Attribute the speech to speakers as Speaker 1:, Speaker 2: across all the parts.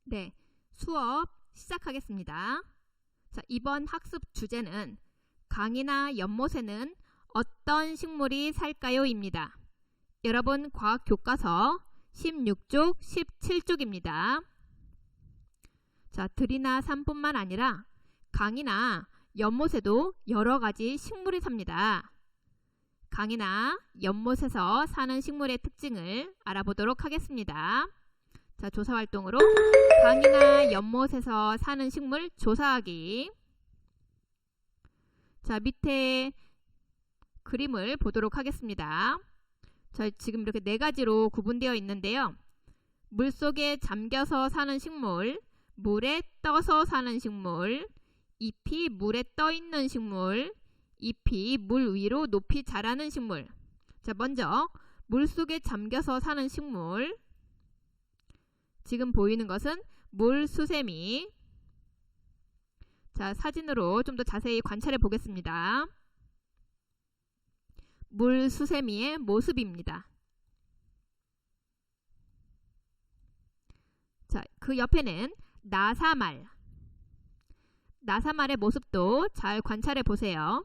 Speaker 1: 네, 수업 시작하겠습니다. 자, 이번 학습 주제는 강이나 연못에는 어떤 식물이 살까요? 입니다. 여러분 과학 교과서 16쪽, 17쪽입니다. 자, 들이나 산뿐만 아니라 강이나 연못에도 여러 가지 식물이 삽니다. 강이나 연못에서 사는 식물의 특징을 알아보도록 하겠습니다. 자, 조사활동으로 강이나 연못에서 사는 식물 조사하기. 자, 밑에 그림을 보도록 하겠습니다. 자, 지금 이렇게 네 가지로 구분되어 있는데요. 물속에 잠겨서 사는 식물, 물에 떠서 사는 식물, 잎이 물에 떠 있는 식물, 잎이 물 위로 높이 자라는 식물. 자, 먼저 물속에 잠겨서 사는 식물. 지금 보이는 것은 물수세미. 자, 사진으로 좀 더 자세히 관찰해 보겠습니다. 물수세미의 모습입니다. 자, 그 옆에는 나사말. 나사말의 모습도 잘 관찰해 보세요.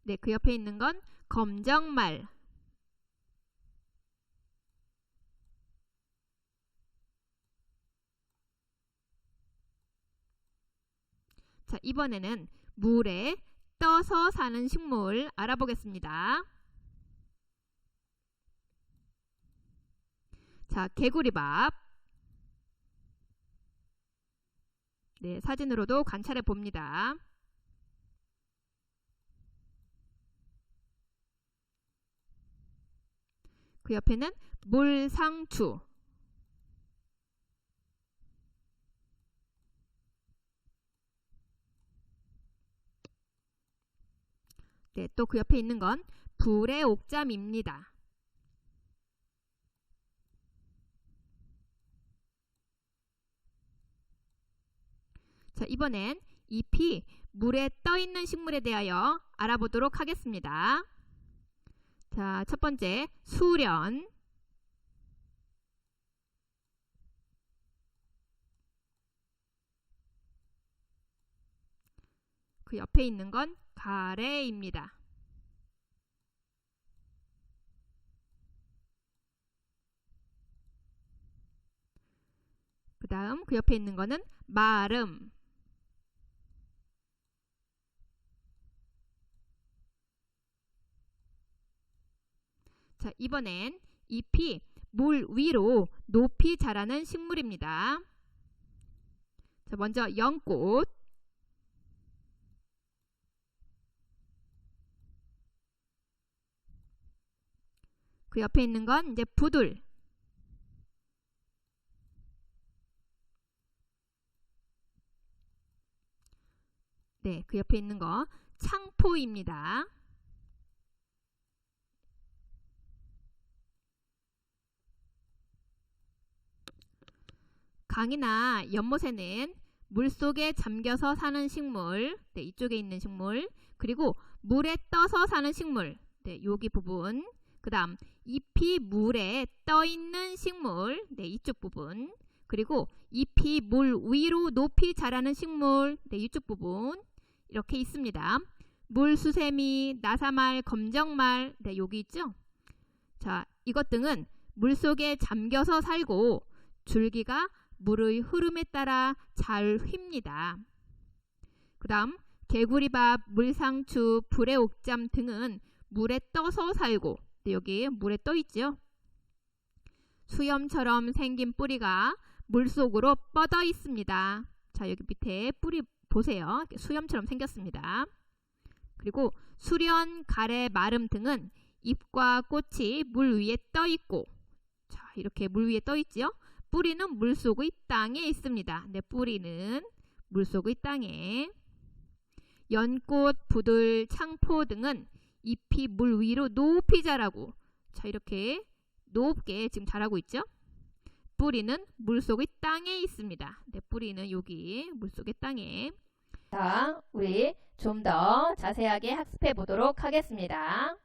Speaker 1: 네, 그 옆에 있는 건 검정말. 자, 이번에는 물에 떠서 사는 식물 알아보겠습니다. 자, 개구리밥. 네, 사진으로도 관찰해 봅니다. 그 옆에는 물상추. 네, 또 그 옆에 있는 건 불의 옥잠입니다. 자, 이번엔 잎이 물에 떠 있는 식물에 대하여 알아보도록 하겠습니다. 자, 첫 번째 수련. 그 옆에 있는 건 가래입니다. 그 다음 그 옆에 있는 거는 마름. 자, 이번엔 잎이 물 위로 높이 자라는 식물입니다. 자, 먼저 연꽃. 그 옆에 있는 건 이제 부들. 네, 그 옆에 있는 거 창포입니다. 강이나 연못에는 물속에 잠겨서 사는 식물, 네, 이쪽에 있는 식물, 그리고 물에 떠서 사는 식물, 네, 여기 부분, 그 다음 잎이 물에 떠 있는 식물, 네, 이쪽 부분, 그리고 잎이 물 위로 높이 자라는 식물, 네, 이쪽 부분 이렇게 있습니다. 물수세미, 나사말, 검정말, 네, 여기 있죠? 자, 이것 등은 물속에 잠겨서 살고 줄기가 물의 흐름에 따라 잘 휩니다. 그 다음 개구리밥, 물상추, 불의 옥잠 등은 물에 떠서 살고, 네, 여기 물에 떠 있죠. 수염처럼 생긴 뿌리가 물속으로 뻗어 있습니다. 자, 여기 밑에 뿌리 보세요. 수염처럼 생겼습니다. 그리고 수련, 가래, 마름 등은 잎과 꽃이 물 위에 떠 있고, 자, 이렇게 물 위에 떠 있죠. 뿌리는 물속의 땅에 있습니다. 네, 뿌리는 물속의 땅에. 연꽃, 부들, 창포 등은 잎이 물 위로 높이 자라고, 자, 이렇게 높게 지금 자라고 있죠. 뿌리는 물속의 땅에 있습니다. 네, 뿌리는 여기 물속의 땅에.
Speaker 2: 자, 우리 좀 더 자세하게 학습해 보도록 하겠습니다.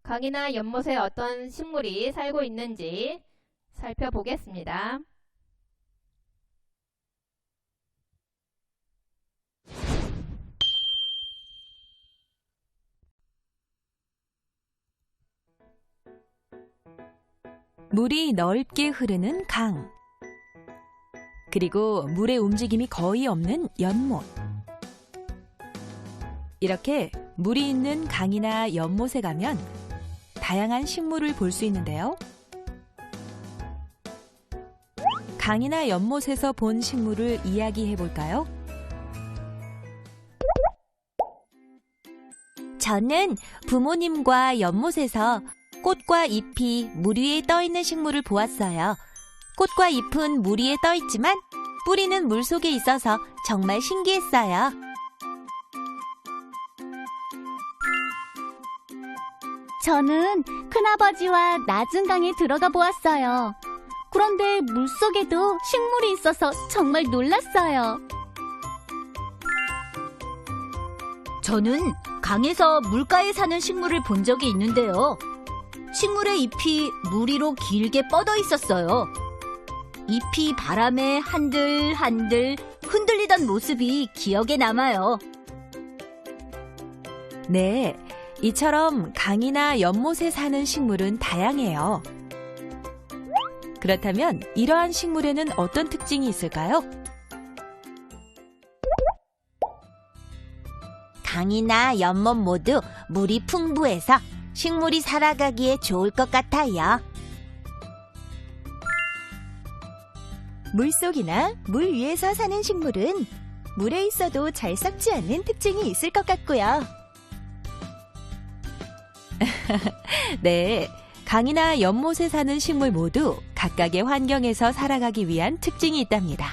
Speaker 1: 강이나 연못에 어떤 식물이 살고 있는지 살펴보겠습니다.
Speaker 2: 물이 넓게 흐르는 강, 그리고 물의 움직임이 거의 없는 연못. 이렇게 물이 있는 강이나 연못에 가면 다양한 식물을 볼 수 있는데요. 강이나 연못에서 본 식물을 이야기해 볼까요?
Speaker 3: 저는 부모님과 연못에서 꽃과 잎이 물 위에 떠 있는 식물을 보았어요. 꽃과 잎은 물 위에 떠 있지만 뿌리는 물 속에 있어서 정말 신기했어요.
Speaker 4: 저는 큰아버지와 낮은 강에 들어가 보았어요. 그런데 물속에도 식물이 있어서 정말 놀랐어요.
Speaker 5: 저는 강에서 물가에 사는 식물을 본 적이 있는데요. 식물의 잎이 물 위로 길게 뻗어 있었어요. 잎이 바람에 한들한들 흔들리던 모습이 기억에 남아요.
Speaker 2: 네, 이처럼 강이나 연못에 사는 식물은 다양해요. 그렇다면 이러한 식물에는 어떤 특징이 있을까요?
Speaker 3: 강이나 연못 모두 물이 풍부해서 식물이 살아가기에 좋을 것 같아요.
Speaker 6: 물속이나 물 위에서 사는 식물은 물에 있어도 잘 썩지 않는 특징이 있을 것 같고요.
Speaker 2: 네, 강이나 연못에 사는 식물 모두 각각의 환경에서 살아가기 위한 특징이 있답니다.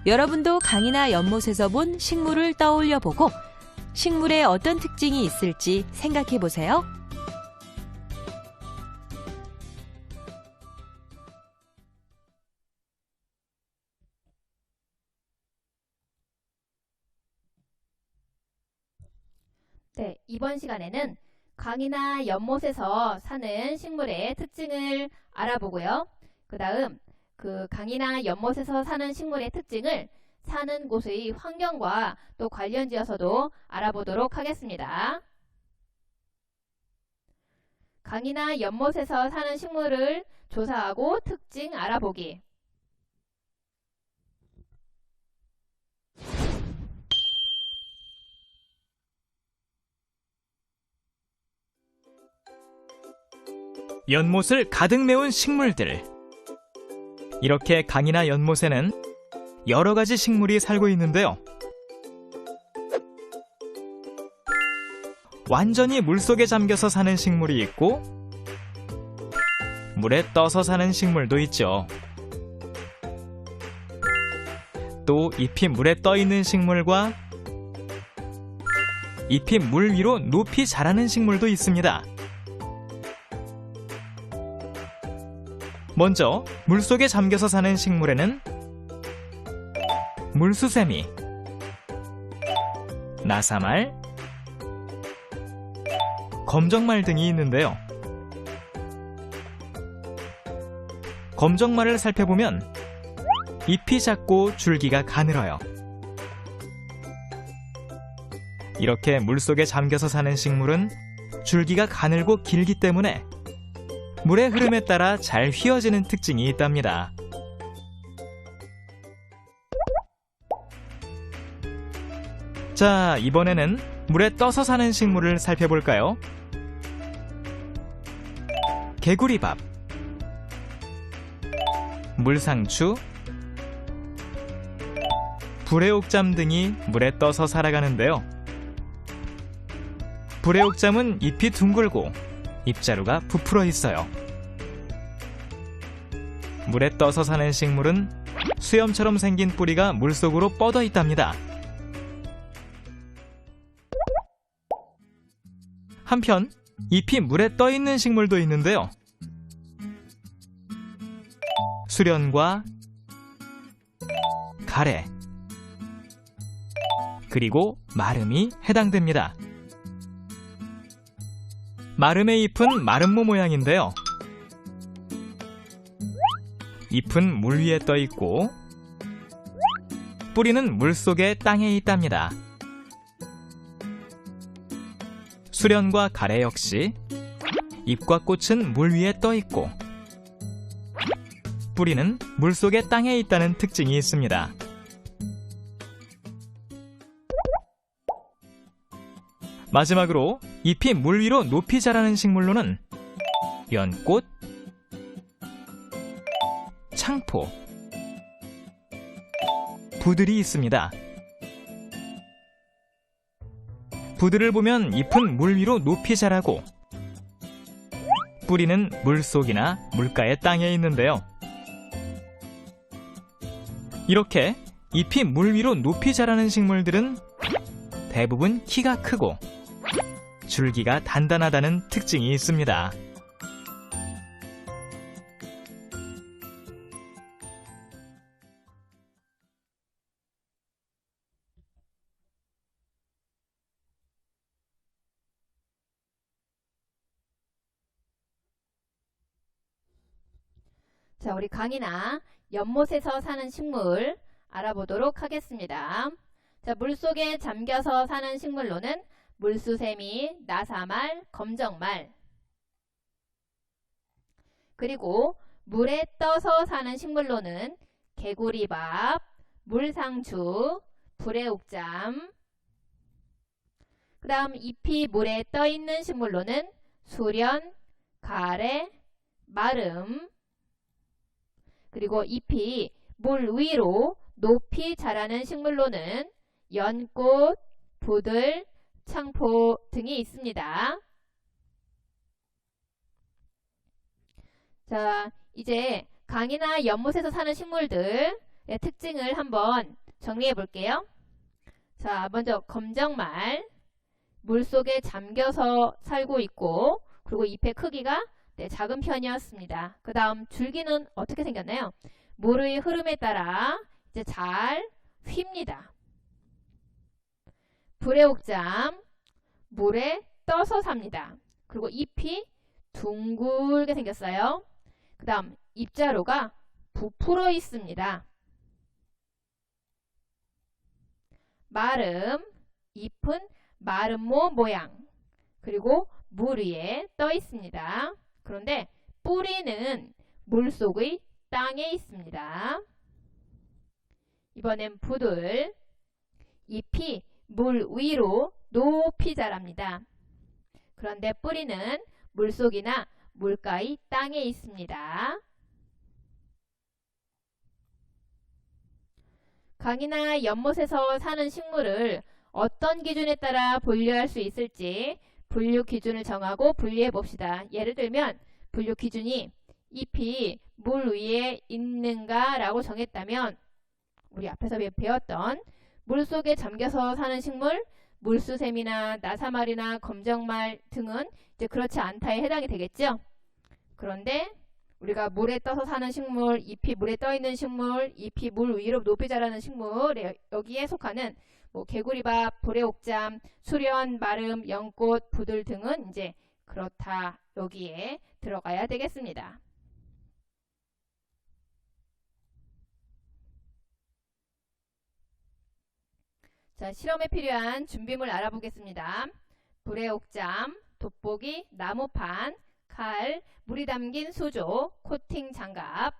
Speaker 2: 여러분도 강이나 연못에서 본 식물을 떠올려 보고 식물에 어떤 특징이 있을지 생각해 보세요.
Speaker 1: 네, 이번 시간에는 강이나 연못에서 사는 식물의 특징을 알아보고요. 그 다음 그 강이나 연못에서 사는 식물의 특징을 사는 곳의 환경과 또 관련지어서도 알아보도록 하겠습니다. 강이나 연못에서 사는 식물을 조사하고 특징 알아보기.
Speaker 7: 연못을 가득 메운 식물들. 이렇게 강이나 연못에는 여러 가지 식물이 살고 있는데요. 완전히 물속에 잠겨서 사는 식물이 있고 물에 떠서 사는 식물도 있죠. 또 잎이 물에 떠 있는 식물과 잎이 물 위로 높이 자라는 식물도 있습니다. 먼저 물속에 잠겨서 사는 식물에는 물수세미, 나사말, 검정말 등이 있는데요. 검정말을 살펴보면 잎이 작고 줄기가 가늘어요. 이렇게 물속에 잠겨서 사는 식물은 줄기가 가늘고 길기 때문에 물의 흐름에 따라 잘 휘어지는 특징이 있답니다. 자, 이번에는 물에 떠서 사는 식물을 살펴볼까요? 개구리밥, 물상추, 불애옥잠 등이 물에 떠서 살아가는데요. 불애옥잠은 잎이 둥글고 잎자루가 부풀어 있어요. 물에 떠서 사는 식물은 수염처럼 생긴 뿌리가 물속으로 뻗어 있답니다. 한편 잎이 물에 떠 있는 식물도 있는데요. 수련과 가래, 그리고 마름이 해당됩니다. 마름의 잎은 마름모 모양인데요. 잎은 물 위에 떠 있고 뿌리는 물 속에 땅에 있답니다. 수련과 가래 역시 잎과 꽃은 물 위에 떠 있고 뿌리는 물 속에 땅에 있다는 특징이 있습니다. 마지막으로 잎이 물 위로 높이 자라는 식물로는 연꽃, 창포, 부들이 있습니다. 부들을 보면 잎은 물 위로 높이 자라고 뿌리는 물속이나 물가의 땅에 있는데요. 이렇게 잎이 물 위로 높이 자라는 식물들은 대부분 키가 크고 줄기가 단단하다는 특징이 있습니다.
Speaker 1: 자, 우리 강이나 연못에서 사는 식물 알아보도록 하겠습니다. 자, 물속에 잠겨서 사는 식물로는 물수세미, 나사말, 검정말, 그리고 물에 떠서 사는 식물로는 개구리밥, 물상추, 불에옥잠, 그 다음 잎이 물에 떠 있는 식물로는 수련, 가래, 마름, 그리고 잎이 물 위로 높이 자라는 식물로는 연꽃, 부들, 창포 등이 있습니다. 자, 이제 강이나 연못에서 사는 식물들의 특징을 한번 정리해 볼게요. 자, 먼저 검정말, 물속에 잠겨서 살고 있고, 그리고 잎의 크기가 작은 편이었습니다. 그 다음 줄기는 어떻게 생겼나요? 물의 흐름에 따라 이제 잘 휩니다. 불에옥잠, 물에 떠서 삽니다. 그리고 잎이 둥글게 생겼어요. 그 다음 잎자루가 부풀어 있습니다. 마름, 잎은 마름모 모양, 그리고 물 위에 떠 있습니다. 그런데 뿌리는 물속의 땅에 있습니다. 이번엔 부들, 잎이 물 위로 높이 자랍니다. 그런데 뿌리는 물속이나 물가의 땅에 있습니다. 강이나 연못에서 사는 식물을 어떤 기준에 따라 분류할 수 있을지 분류 기준을 정하고 분류해 봅시다. 예를 들면 분류 기준이 잎이 물 위에 있는가 라고 정했다면 우리 앞에서 배웠던 물속에 잠겨서 사는 식물, 물수샘이나 나사말이나 검정말 등은 이제 그렇지 않다에 해당이 되겠죠. 그런데 우리가 물에 떠서 사는 식물, 잎이 물에 떠 있는 식물, 잎이 물 위로 높이 자라는 식물, 여기에 속하는 개구리밥, 불에옥잠, 수련, 마름, 연꽃, 부들 등은 이제 그렇다 여기에 들어가야 되겠습니다. 자, 실험에 필요한 준비물 알아보겠습니다. 불에옥잠, 돋보기, 나무판, 칼, 물이 담긴 수조, 코팅 장갑.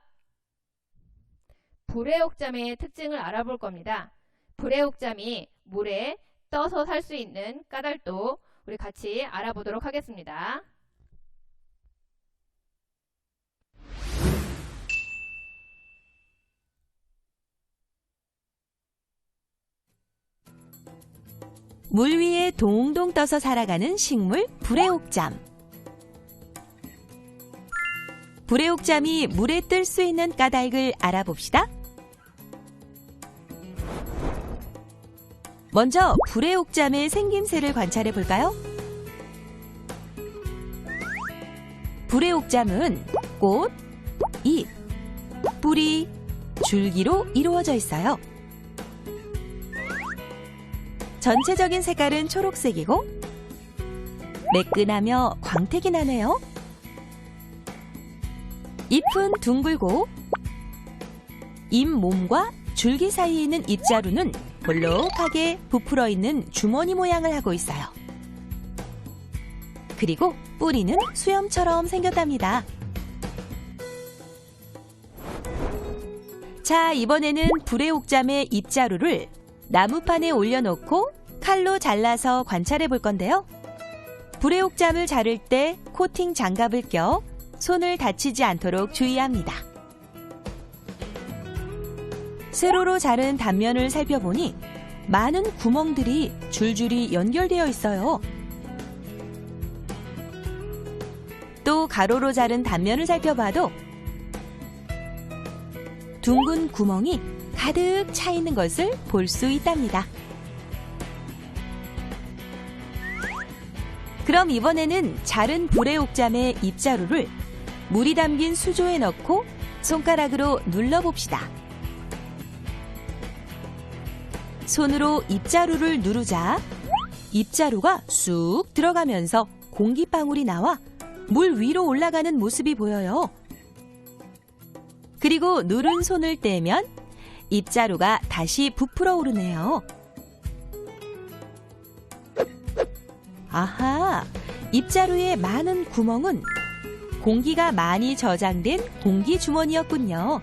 Speaker 1: 불에옥잠의 특징을 알아볼 겁니다. 불에옥잠이 물에 떠서 살 수 있는 까닭도 우리 같이 알아보도록 하겠습니다.
Speaker 2: 물 위에 동동 떠서 살아가는 식물 불에옥잠. 불에옥잠이 물에 뜰 수 있는 까닭을 알아봅시다. 먼저 불에옥잠의 생김새를 관찰해 볼까요? 불에옥잠은 꽃, 잎, 뿌리, 줄기로 이루어져 있어요. 전체적인 색깔은 초록색이고
Speaker 3: 매끈하며 광택이 나네요. 잎은 둥글고 잎몸과 줄기 사이에 있는 잎자루는 볼록하게 부풀어 있는 주머니 모양을 하고 있어요. 그리고 뿌리는 수염처럼 생겼답니다. 자, 이번에는 불의옥잠의 잎자루를 나무판에 올려놓고 칼로 잘라서 관찰해 볼 건데요. 불의옥잠을 자를 때 코팅 장갑을 껴 손을 다치지 않도록 주의합니다. 세로로 자른 단면을 살펴보니 많은 구멍들이 줄줄이 연결되어 있어요. 또 가로로 자른 단면을 살펴봐도 둥근 구멍이 가득 차 있는 것을 볼 수 있답니다. 그럼 이번에는 자른 불의옥잠의 잎자루를 물이 담긴 수조에 넣고 손가락으로 눌러봅시다. 손으로 잎자루를 누르자 잎자루가 쑥 들어가면서 공기방울이 나와 물 위로 올라가는 모습이 보여요. 그리고 누른 손을 떼면 잎자루가 다시 부풀어 오르네요. 아하, 잎자루의 많은 구멍은 공기가 많이 저장된 공기 주머니였군요.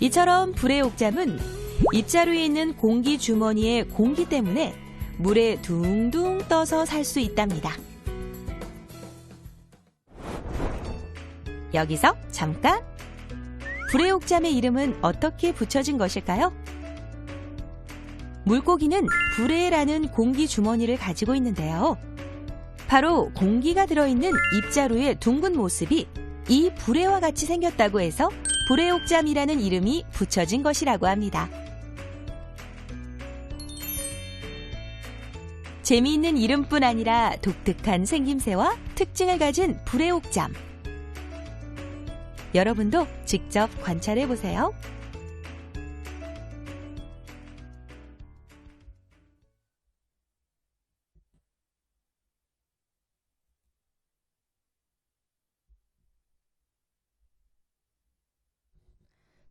Speaker 3: 이처럼 불의옥잠은 잎자루에 있는 공기 주머니의 공기 때문에 물에 둥둥 떠서 살 수 있답니다. 여기서 잠깐! 불의옥잠의 이름은 어떻게 붙여진 것일까요? 물고기는 불의라는 공기 주머니를 가지고 있는데요. 바로 공기가 들어있는 잎자루의 둥근 모습이 이 불의와 같이 생겼다고 해서 불의옥잠이라는 이름이 붙여진 것이라고 합니다. 재미있는 이름뿐 아니라 독특한 생김새와 특징을 가진 불의옥잠. 여러분도 직접 관찰해 보세요.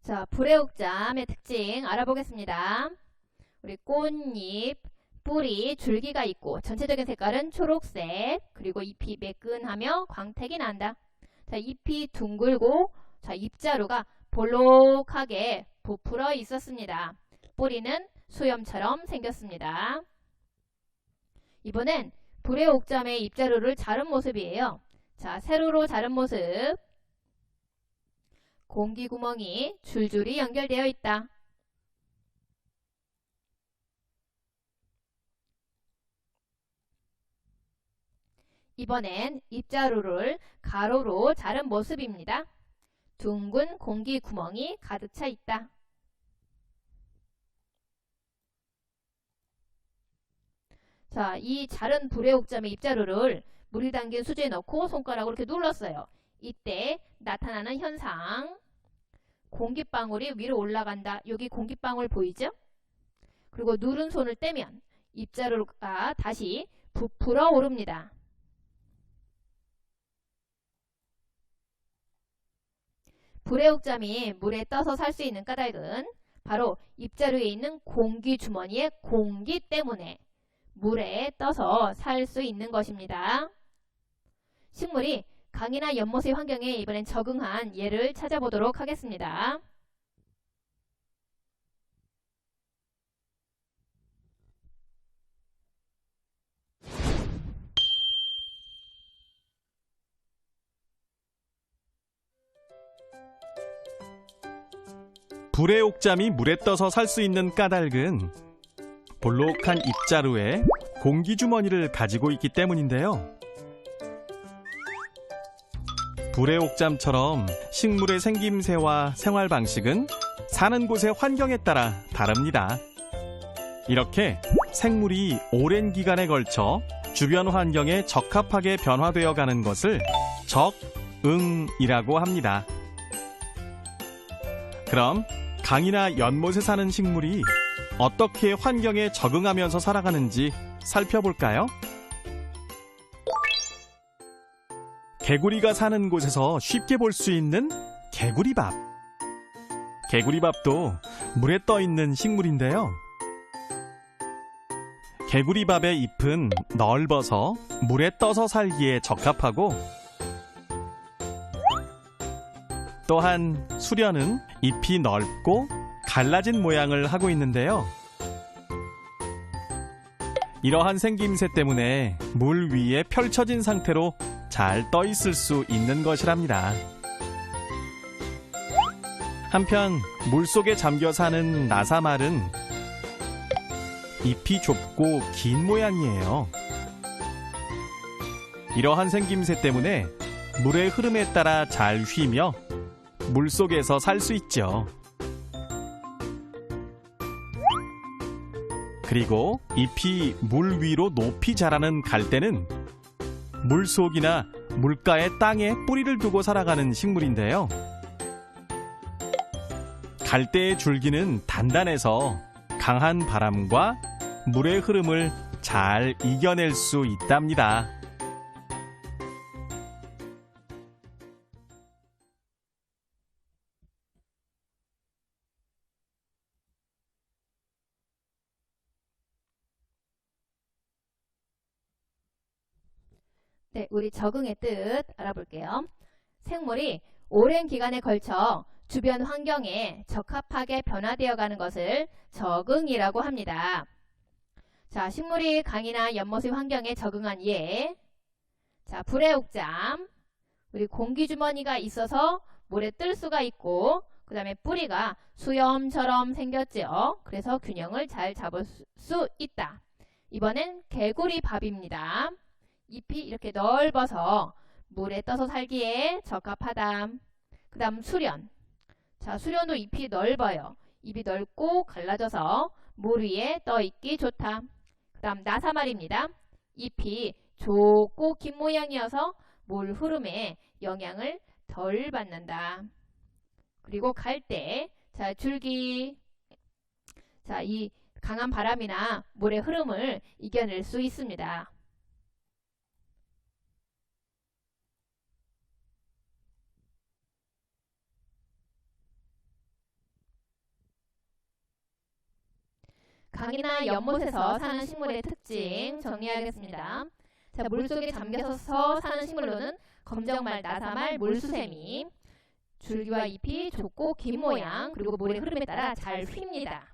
Speaker 1: 자, 불의옥잠의 특징 알아보겠습니다. 우리 꽃잎, 뿌리, 줄기가 있고 전체적인 색깔은 초록색, 그리고 잎이 매끈하며 광택이 난다. 자, 잎이 둥글고 자, 잎자루가 볼록하게 부풀어 있었습니다. 뿌리는 수염처럼 생겼습니다. 이번엔 불의옥잠의 잎자루를 자른 모습이에요. 자, 세로로 자른 모습. 공기 구멍이 줄줄이 연결되어 있다. 이번엔 잎자루를 가로로 자른 모습입니다. 둥근 공기 구멍이 가득 차 있다. 자, 이 자른 불의옥잠의 잎자루를 물이 담긴 수조에 넣고 손가락으로 이렇게 눌렀어요. 이때 나타나는 현상, 공기방울이 위로 올라간다. 여기 공기방울 보이죠? 그리고 누른 손을 떼면 잎자루가 다시 부풀어 오릅니다. 불의옥잠이 물에 떠서 살 수 있는 까닭은 바로 잎자루에 있는 공기 주머니의 공기 때문에 물에 떠서 살 수 있는 것입니다. 식물이 강이나 연못의 환경에 이번엔 적응한 예를 찾아보도록 하겠습니다.
Speaker 8: 불의옥잠이 물에 떠서 살 수 있는 까닭은 볼록한 잎자루에 공기주머니를 가지고 있기 때문인데요. 불의옥잠처럼 식물의 생김새와 생활 방식은 사는 곳의 환경에 따라 다릅니다. 이렇게 생물이 오랜 기간에 걸쳐 주변 환경에 적합하게 변화되어 가는 것을 적응이라고 합니다. 그럼 강이나 연못에 사는 식물이 어떻게 환경에 적응하면서 살아가는지 살펴볼까요? 개구리가 사는 곳에서 쉽게 볼 수 있는 개구리밥. 개구리밥도 물에 떠 있는 식물인데요. 개구리밥의 잎은 넓어서 물에 떠서 살기에 적합하고, 또한 수련은 잎이 넓고 갈라진 모양을 하고 있는데요. 이러한 생김새 때문에 물 위에 펼쳐진 상태로 잘 떠 있을 수 있는 것이랍니다. 한편 물속에 잠겨 사는 나사말은 잎이 좁고 긴 모양이에요. 이러한 생김새 때문에 물의 흐름에 따라 잘 휘며 물속에서 살 수 있죠. 그리고 잎이 물 위로 높이 자라는 갈대는 물속이나 물가의 땅에 뿌리를 두고 살아가는 식물인데요. 갈대의 줄기는 단단해서 강한 바람과 물의 흐름을 잘 이겨낼 수 있답니다.
Speaker 1: 네, 우리 적응의 뜻 알아볼게요. 생물이 오랜 기간에 걸쳐 주변 환경에 적합하게 변화되어 가는 것을 적응이라고 합니다. 자, 식물이 강이나 연못의 환경에 적응한 예. 자, 불의 옥잠. 우리 공기주머니가 있어서 물에 뜰 수가 있고, 그 다음에 뿌리가 수염처럼 생겼죠. 그래서 균형을 잘 잡을 수 있다. 이번엔 개구리밥입니다. 잎이 이렇게 넓어서 물에 떠서 살기에 적합하다. 그 다음 수련. 자, 수련도 잎이 넓어요. 잎이 넓고 갈라져서 물 위에 떠 있기 좋다. 그 다음 나사말입니다. 잎이 좁고 긴 모양이어서 물 흐름에 영향을 덜 받는다. 그리고 갈대. 자, 줄기. 자, 이 강한 바람이나 물의 흐름을 이겨낼 수 있습니다. 강이나 연못에서 사는 식물의 특징 정리하겠습니다. 자, 물속에 잠겨서 사는 식물로는 검정말, 나사말, 물수세미. 줄기와 잎이 좁고 긴 모양, 그리고 물의 흐름에 따라 잘 휩니다.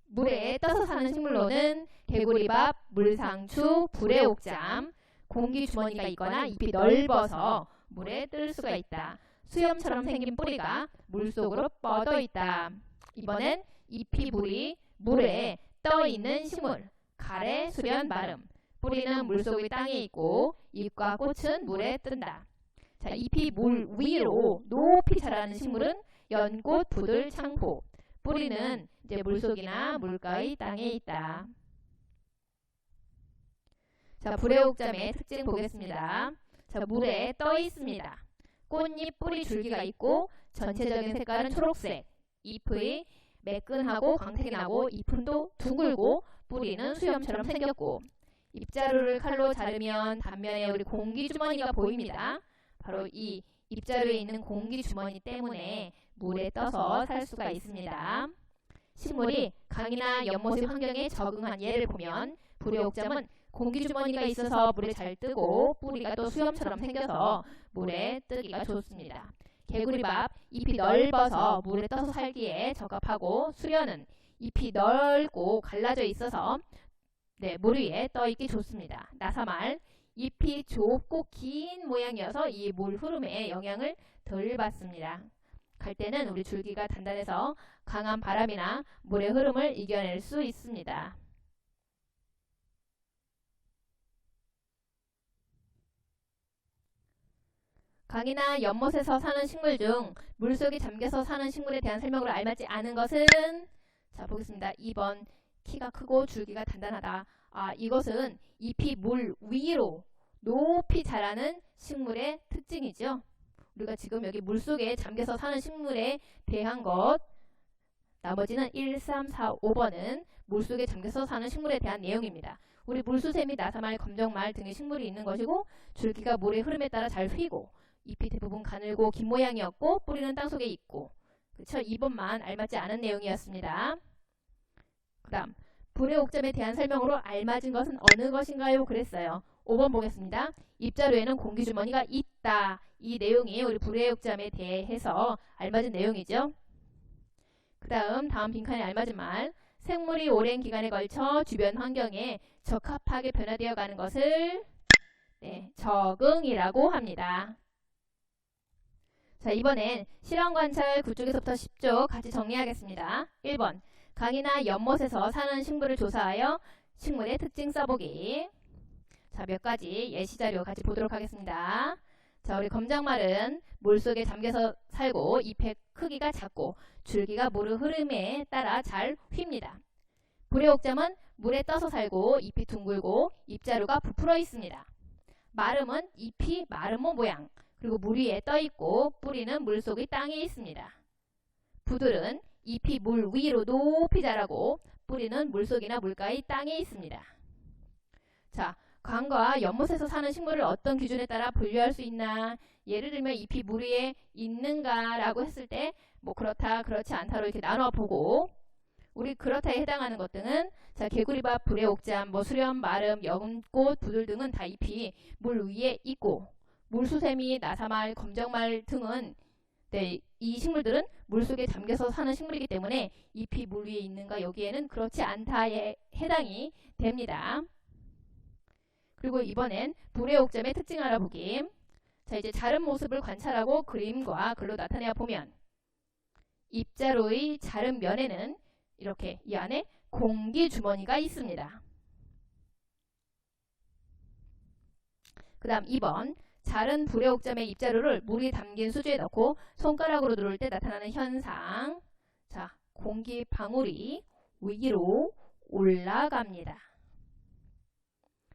Speaker 1: 물에 떠서 사는 식물로는 개구리밥, 물상추, 불의 옥잠. 공기주머니가 있거나 잎이 넓어서 물에 뜰 수가 있다. 수염처럼 생긴 뿌리가 물속으로 뻗어 있다. 이번엔 잎이 물에 떠 있는 식물. 가래, 수련, 마름. 뿌리는 물속의 땅에 있고 잎과 꽃은 물에 뜬다. 자, 잎이 물 위로 높이 자라는 식물은 연꽃, 부들, 창포. 뿌리는 이제 물속이나 물가의 땅에 있다. 자, 불의 옥잠의 특징 보겠습니다. 자, 물에 떠 있습니다. 꽃잎, 뿌리, 줄기가 있고 전체적인 색깔은 초록색. 잎의 매끈하고 광택이 나고 잎은 또 둥글고 뿌리는 수염처럼 생겼고, 잎자루를 칼로 자르면 단면에 우리 공기주머니가 보입니다. 바로 이 잎자루에 있는 공기주머니 때문에 물에 떠서 살 수가 있습니다. 식물이 강이나 연못의 환경에 적응한 예를 보면 불의 옥잠은 공기주머니가 있어서 물에 잘 뜨고 뿌리가 또 수염처럼 생겨서 물에 뜨기가 좋습니다. 개구리밥, 잎이 넓어서 물에 떠서 살기에 적합하고, 수련은 잎이 넓고 갈라져 있어서 물 위에 떠 있기 좋습니다. 나사말, 잎이 좁고 긴 모양이어서 이 물 흐름에 영향을 덜 받습니다. 갈대는 우리 줄기가 단단해서 강한 바람이나 물의 흐름을 이겨낼 수 있습니다. 강이나 연못에서 사는 식물 중 물속에 잠겨서 사는 식물에 대한 설명으로 알맞지 않은 것은, 자, 보겠습니다. 2번, 키가 크고 줄기가 단단하다. 이것은 잎이 물 위로 높이 자라는 식물의 특징이죠. 우리가 지금 여기 물속에 잠겨서 사는 식물에 대한 것 나머지는 1, 3, 4, 5번은 물속에 잠겨서 사는 식물에 대한 내용입니다. 우리 물수세미, 나사말, 검정말 등의 식물이 있는 것이고 줄기가 물의 흐름에 따라 잘 휘고 잎이 대부분 가늘고 긴 모양이었고 뿌리는 땅속에 있고 그쵸? 2번만 알맞지 않은 내용이었습니다. 그 다음 불의 옥점에 대한 설명으로 알맞은 것은 어느 것인가요? 그랬어요. 5번 보겠습니다. 입자루에는 공기주머니가 있다. 이 내용이 우리 불의 옥점에 대해서 알맞은 내용이죠. 그 다음 빈칸에 알맞은 말. 생물이 오랜 기간에 걸쳐 주변 환경에 적합하게 변화되어 가는 것을 적응이라고 합니다. 자, 이번엔 실험 관찰 9쪽에서부터 10쪽 같이 정리하겠습니다. 1번. 강이나 연못에서 사는 식물을 조사하여 식물의 특징 써보기. 자, 몇 가지 예시자료 같이 보도록 하겠습니다. 자, 우리 검정말은 물속에 잠겨서 살고 잎의 크기가 작고 줄기가 물의 흐름에 따라 잘 휩니다. 불의 옥점은 물에 떠서 살고 잎이 둥글고 잎자루가 부풀어 있습니다. 마름은 잎이 마름모 모양, 그리고 물 위에 떠 있고 뿌리는 물속의 땅에 있습니다. 부들은 잎이 물 위로 높이 자라고 뿌리는 물속이나 물가의 땅에 있습니다. 자, 강과 연못에서 사는 식물을 어떤 기준에 따라 분류할 수 있나? 예를 들면 잎이 물 위에 있는가 라고 했을 때 뭐 그렇다, 그렇지 않다로 이렇게 나눠보고 우리 그렇다에 해당하는 것들은 자, 개구리밥, 불의 옥잠, 뭐 수렴, 마름, 연꽃, 부들 등은 다 잎이 물 위에 있고 물수세미, 나사말, 검정말 등은 이 식물들은 물속에 잠겨서 사는 식물이기 때문에 잎이 물 위에 있는가 여기에는 그렇지 않다에 해당이 됩니다. 그리고 이번엔 불의 옥점의 특징 알아보기. 자, 이제 자른 모습을 관찰하고 그림과 글로 나타내어 보면 잎자루의 자른 면에는 이렇게 이 안에 공기 주머니가 있습니다. 그 다음 2번. 자른 불의 옥점의 잎자루를 물이 담긴 수조에 넣고 손가락으로 누를 때 나타나는 현상. 자, 공기 방울이 위로 올라갑니다.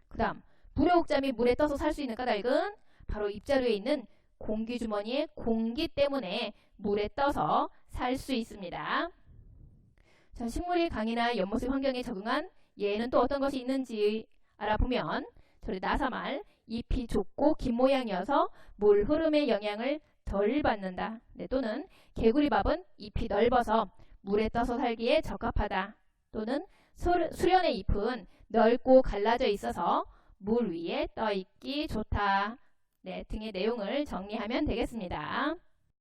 Speaker 1: 그 다음 불의 옥점이 물에 떠서 살 수 있는 까닭은 바로 잎자루에 있는 공기 주머니의 공기 때문에 물에 떠서 살 수 있습니다. 자, 식물이 강이나 연못의 환경에 적응한 예에는 또 어떤 것이 있는지 알아보면 저희 나사말, 잎이 좁고 긴 모양이어서 물 흐름의 영향을 덜 받는다. 또는 개구리밥은 잎이 넓어서 물에 떠서 살기에 적합하다. 또는 수련의 잎은 넓고 갈라져 있어서 물 위에 떠 있기 좋다. 등의 내용을 정리하면 되겠습니다.